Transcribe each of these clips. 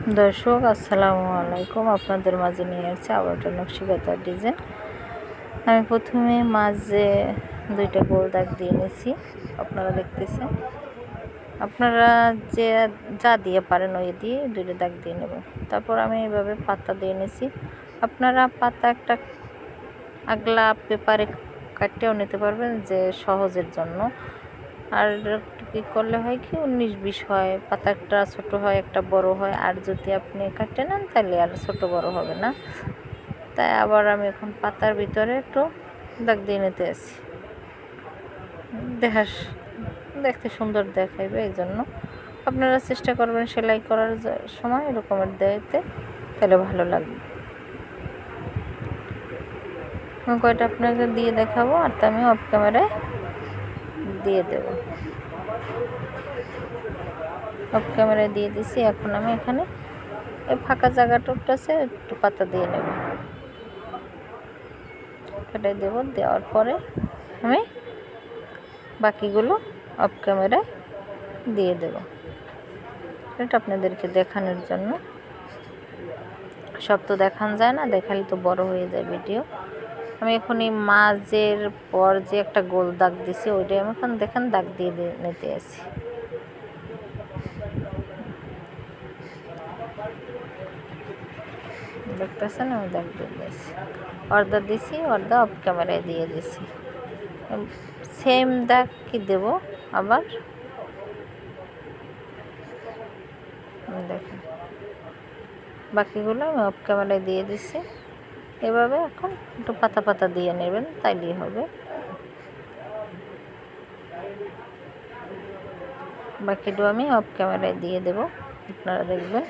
দর্শক আসসালামু আলাইকুম, আপনাদের মাঝে নিয়ে আসছে আবার একটা নকশিকাঁথার ডিজাইন। আমি প্রথমে মাঝে দুইটা গোল দাগ দিয়ে নিয়েছি, আপনারা দেখতেছেন। আপনারা যে যা দিয়ে পারেন ওই দিয়ে দুইটা দাগ দিয়ে নেবেন। তারপর আমি এইভাবে পাতা দিয়ে নিয়েছি। আপনারা পাতা একটা আগলা পেপারে কাটতেও নিতে পারবেন, যে সহজের জন্য। আর একটু কী করলে হয় কি 19-20 হয়, পাতা একটা ছোটো হয় একটা বড় হয়। আর যদি আপনি কাটে নেন তাহলে আর ছোটো বড় হবে না। তাই আবার আমি এখন পাতার ভিতরে একটু দাগ দিয়ে নিতে আসি, দেখতে সুন্দর দেখাইবে। এই জন্য আপনারা চেষ্টা করবেন সেলাই করার সময় এরকমের দিতে, তাহলে ভালো লাগবে। আমি কয়টা আপনাকে দিয়ে দেখাবো, আর তা আমি অফ ক্যামেরায় দিয়ে দেব। অফ ক্যামেরায় দিয়ে দিছি। এখন আমি এখানে এই ফাঁকা জায়গাটুকু আছে একটু পাতা দিয়ে নেব, এটাই দেব। দেওয়ার পরে আমি বাকিগুলো অফ ক্যামেরায় দিয়ে দেব। এটা আপনাদেরকে দেখানোর জন্য, সব তো দেখানো যায় না, দেখালে তো বড় হয়ে যায় ভিডিও। আমি এখন এই মাঝের পর যে একটা গোল দাগ দিছি ওইটাই আমি এখন দেখেন দাগ দিয়ে নিতে আসি। দেখতেছেন আমি দাগ দিয়ে দিয়েছি, অর্ধা দিছি, অর্ধা অফ ক্যামেরায় দিয়ে দিছি। সেম দাগ কি দেব আবার, দেখেন বাকিগুলো আমি অফ ক্যামেরায় দিয়ে দিছি। এভাবে এখন একটু পাতা পাতা দিয়ে নেবেন, তাইলেই হবে। বাকিটা আমি অফ ক্যামেরায় দিয়ে দেব, আপনারা দেখবেন।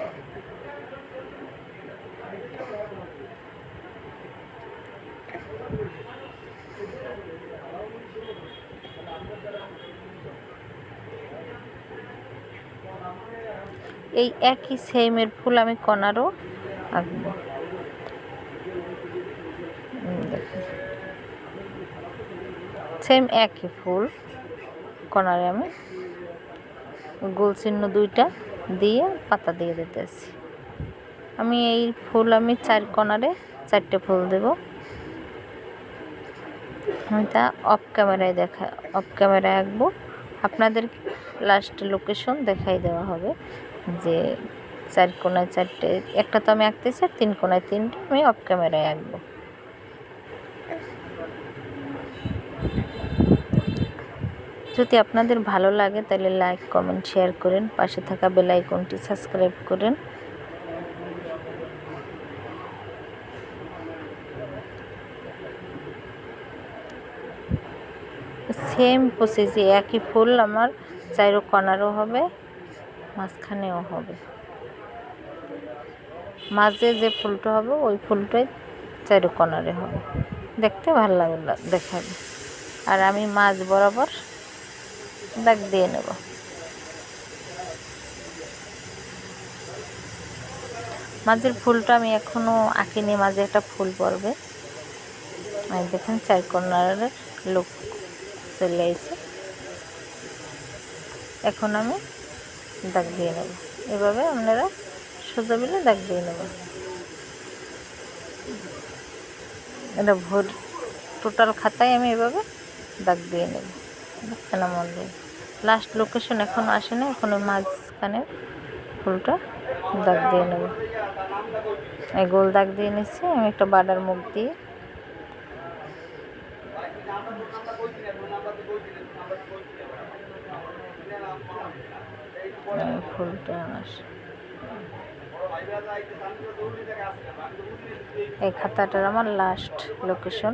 এই একই সেমের ফুল আমি কণারও আঁকবো। সেম একই ফুল কণারে আমি গোল চিহ্ন দুইটা দিয়ে পাতা দিয়ে দিতেছি। আমি এই ফুল আমি 4 কণারে 4টে ফুল দেব। আমি তা অফ ক্যামেরায় অফ ক্যামেরায় আঁকবো। আপনাদের লাস্ট লোকেশন দেখাই দেওয়া হবে, যে 4 কোণায় 4টে, একটা তো আমি আঁকতেছি, আর 3 কোণায় 3টে আমি অফ ক্যামেরায় আঁকবো। যদি আপনাদের ভালো লাগে তাহলে লাইক কমেন্ট শেয়ার করেন, পাশে থাকা বেল আইকনটি সাবস্ক্রাইব করেন। সেম প্রসেসে একই ফুল আমার 4 কণারও হবে, মাঝখানেও হবে। মাঝে যে ফুলটা হবে ওই ফুলটাই 4 কণারে হবে, দেখতে ভালো দেখাবে। আর আমি মাঝ বরাবর দাগ দিয়ে নেব। মাঝের ফুলটা আমি এখনও আঁকিনি, মাঝে একটা ফুল পড়বে। আর দেখেন 4 কর্নারের লুক চলে এসে। এখন আমি দাগ দিয়ে নেব, এভাবে আপনারা সোজা মিলে দাগ দিয়ে নেব। এটা টোটাল খাতায় আমি এভাবে দাগ দিয়ে নেব। দেখছেন আমার লাস্ট লোকেশন এখনও আসে না, এখন মাঝখানে ফুলটা দাগ দিয়ে নেব। এই গোল দাগ দিয়ে নিচ্ছি আমি একটা বাডার মুখ দিয়ে। ফুলটা এই খাতাটার আমার লাস্ট লোকেশন।